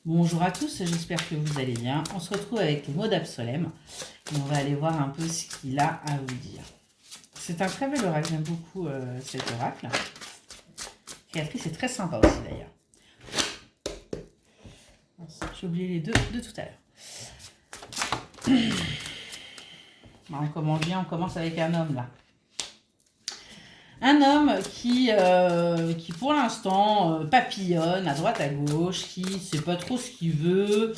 Bonjour à tous, j'espère que vous allez bien. On se retrouve avec les mots d'Absolem et on va aller voir un peu ce qu'il a à vous dire. C'est un très bel oracle, j'aime beaucoup cet oracle. Créatrice est très sympa aussi d'ailleurs. J'ai oublié les deux de tout à l'heure. On commence avec un homme là. Un homme qui pour l'instant papillonne à droite à gauche, qui ne sait pas trop ce qu'il veut,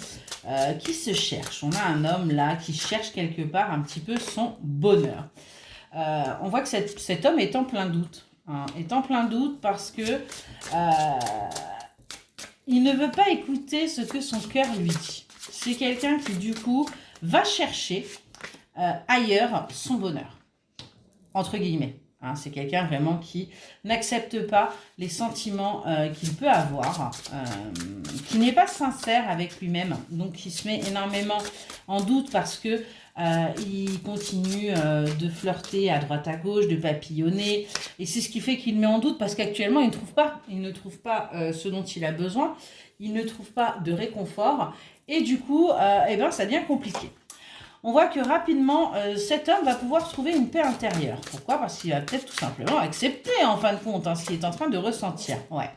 qui se cherche. On a un homme là qui cherche quelque part un petit peu son bonheur. On voit que cet homme est en plein doute. Est en plein doute parce que il ne veut pas écouter ce que son cœur lui dit. C'est quelqu'un qui du coup va chercher ailleurs son bonheur, entre guillemets. C'est quelqu'un vraiment qui n'accepte pas les sentiments qu'il peut avoir, qui n'est pas sincère avec lui-même, donc qui se met énormément en doute parce que il continue de flirter à droite à gauche, de papillonner, et c'est ce qui fait qu'il met en doute parce qu'actuellement il ne trouve pas ce dont il a besoin, il ne trouve pas de réconfort, et du coup ça devient compliqué. On voit que rapidement, cet homme va pouvoir trouver une paix intérieure. Pourquoi? Parce qu'il va peut-être tout simplement accepter, en fin de compte, ce qu'il est en train de ressentir. Ouais.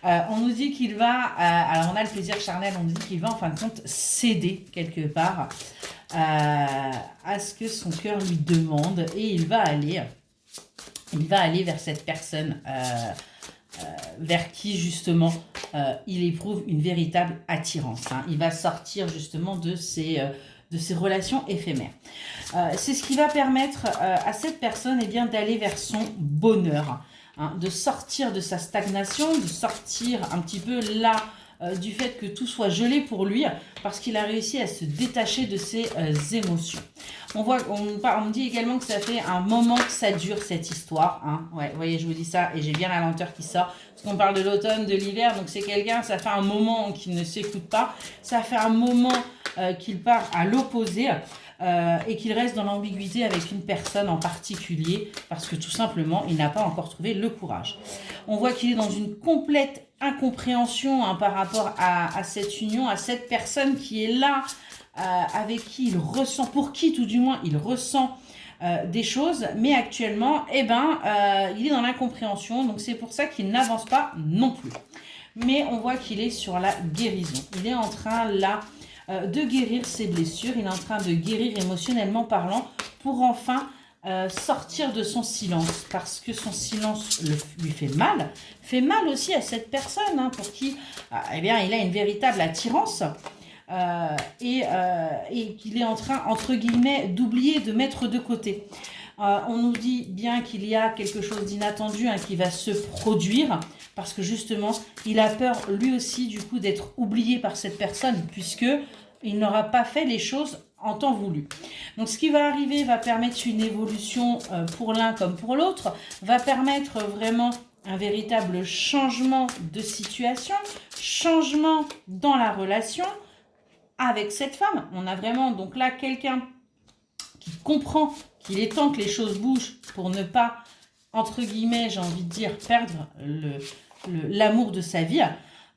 On nous dit qu'il va... alors, on a le plaisir charnel, on nous dit qu'il va, en fin de compte, céder quelque part à ce que son cœur lui demande. Et il va aller vers cette personne vers qui, justement, il éprouve une véritable attirance. Il va sortir, justement, de ces relations éphémères. C'est ce qui va permettre à cette personne d'aller vers son bonheur, de sortir de sa stagnation, de sortir un petit peu là du fait que tout soit gelé pour lui, parce qu'il a réussi à se détacher de ses émotions. On me dit également que ça fait un moment que ça dure cette histoire. Ouais, vous voyez, je vous dis ça et j'ai bien la lenteur qui sort. Parce qu'on parle de l'automne, de l'hiver, donc c'est quelqu'un, ça fait un moment qu'il ne s'écoute pas, ça fait un moment qu'il part à l'opposé et qu'il reste dans l'ambiguïté avec une personne en particulier parce que tout simplement, il n'a pas encore trouvé le courage. On voit qu'il est dans une complète incompréhension par rapport à cette union, à cette personne qui est là, avec qui il ressent, pour qui tout du moins il ressent des choses, mais actuellement, il est dans l'incompréhension, donc c'est pour ça qu'il n'avance pas non plus. Mais on voit qu'il est sur la guérison. Il est en train là de guérir ses blessures, il est en train de guérir émotionnellement parlant pour enfin sortir de son silence, parce que son silence lui fait mal aussi à cette personne pour qui il a une véritable attirance et qu'il est en train, entre guillemets, d'oublier, de mettre de côté. On nous dit bien qu'il y a quelque chose d'inattendu qui va se produire, parce que justement, il a peur lui aussi du coup d'être oublié par cette personne, puisque il n'aura pas fait les choses en temps voulu. Donc ce qui va arriver va permettre une évolution pour l'un comme pour l'autre, va permettre vraiment un véritable changement de situation, changement dans la relation avec cette femme. On a vraiment donc là quelqu'un qui comprend qu'il est temps que les choses bougent pour ne pas, entre guillemets, j'ai envie de dire, perdre l'amour de sa vie,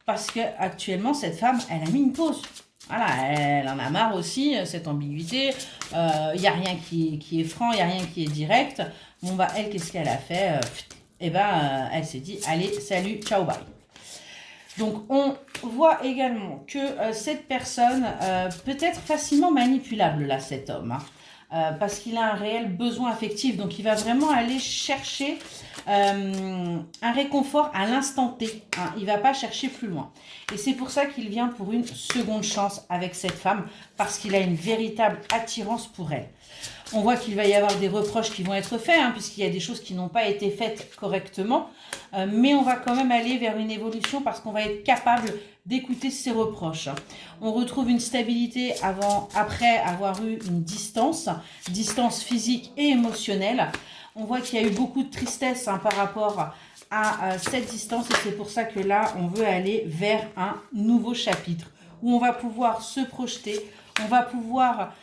parce qu'actuellement, cette femme, elle a mis une pause. Voilà, elle en a marre aussi, cette ambiguïté. Il n'y a rien qui est franc, il n'y a rien qui est direct. Bon, elle, qu'est-ce qu'elle a fait? Elle s'est dit, allez, salut, ciao, bye. Donc, on voit également que cette personne peut être facilement manipulable, là, cet homme. Parce qu'il a un réel besoin affectif. Donc, il va vraiment aller chercher un réconfort à l'instant T. Il ne va pas chercher plus loin. Et c'est pour ça qu'il vient pour une seconde chance avec cette femme, parce qu'il a une véritable attirance pour elle. On voit qu'il va y avoir des reproches qui vont être faits, puisqu'il y a des choses qui n'ont pas été faites correctement. Mais on va quand même aller vers une évolution parce qu'on va être capable d'écouter ces reproches. On retrouve une stabilité après avoir eu une distance physique et émotionnelle. On voit qu'il y a eu beaucoup de tristesse par rapport à cette distance, et c'est pour ça que là, on veut aller vers un nouveau chapitre où on va pouvoir se projeter, on va pouvoir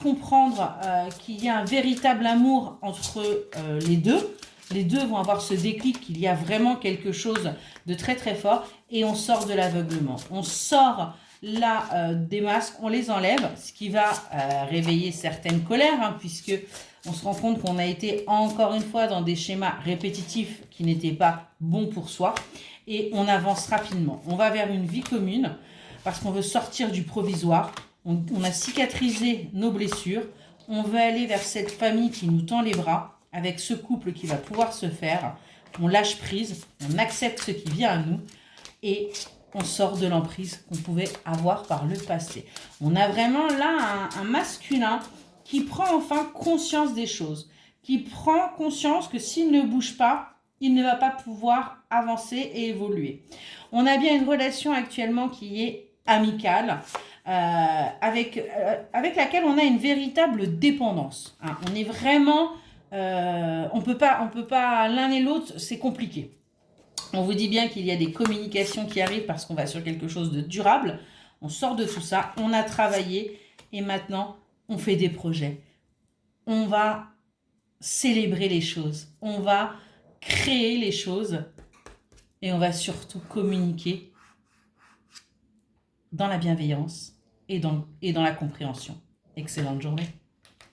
comprendre qu'il y a un véritable amour entre les deux, Les deux vont avoir ce déclic qu'il y a vraiment quelque chose de très très fort et on sort de l'aveuglement. On sort là des masques, on les enlève, ce qui va réveiller certaines colères, hein, puisque on se rend compte qu'on a été encore une fois dans des schémas répétitifs qui n'étaient pas bons pour soi et on avance rapidement. On va vers une vie commune parce qu'on veut sortir du provisoire, on a cicatrisé nos blessures, on veut aller vers cette famille qui nous tend les bras, avec ce couple qui va pouvoir se faire, on lâche prise, on accepte ce qui vient à nous et on sort de l'emprise qu'on pouvait avoir par le passé. On a vraiment là un masculin qui prend enfin conscience des choses, qui prend conscience que s'il ne bouge pas, il ne va pas pouvoir avancer et évoluer. On a bien une relation actuellement qui est amicale, avec laquelle on a une véritable dépendance. Hein. On est vraiment... on peut pas l'un et l'autre, c'est compliqué. On vous dit bien qu'il y a des communications qui arrivent parce qu'on va sur quelque chose de durable. On sort de tout ça, on a travaillé et maintenant on fait des projets. On va célébrer les choses, on va créer les choses et on va surtout communiquer dans la bienveillance et dans la compréhension. Excellente journée.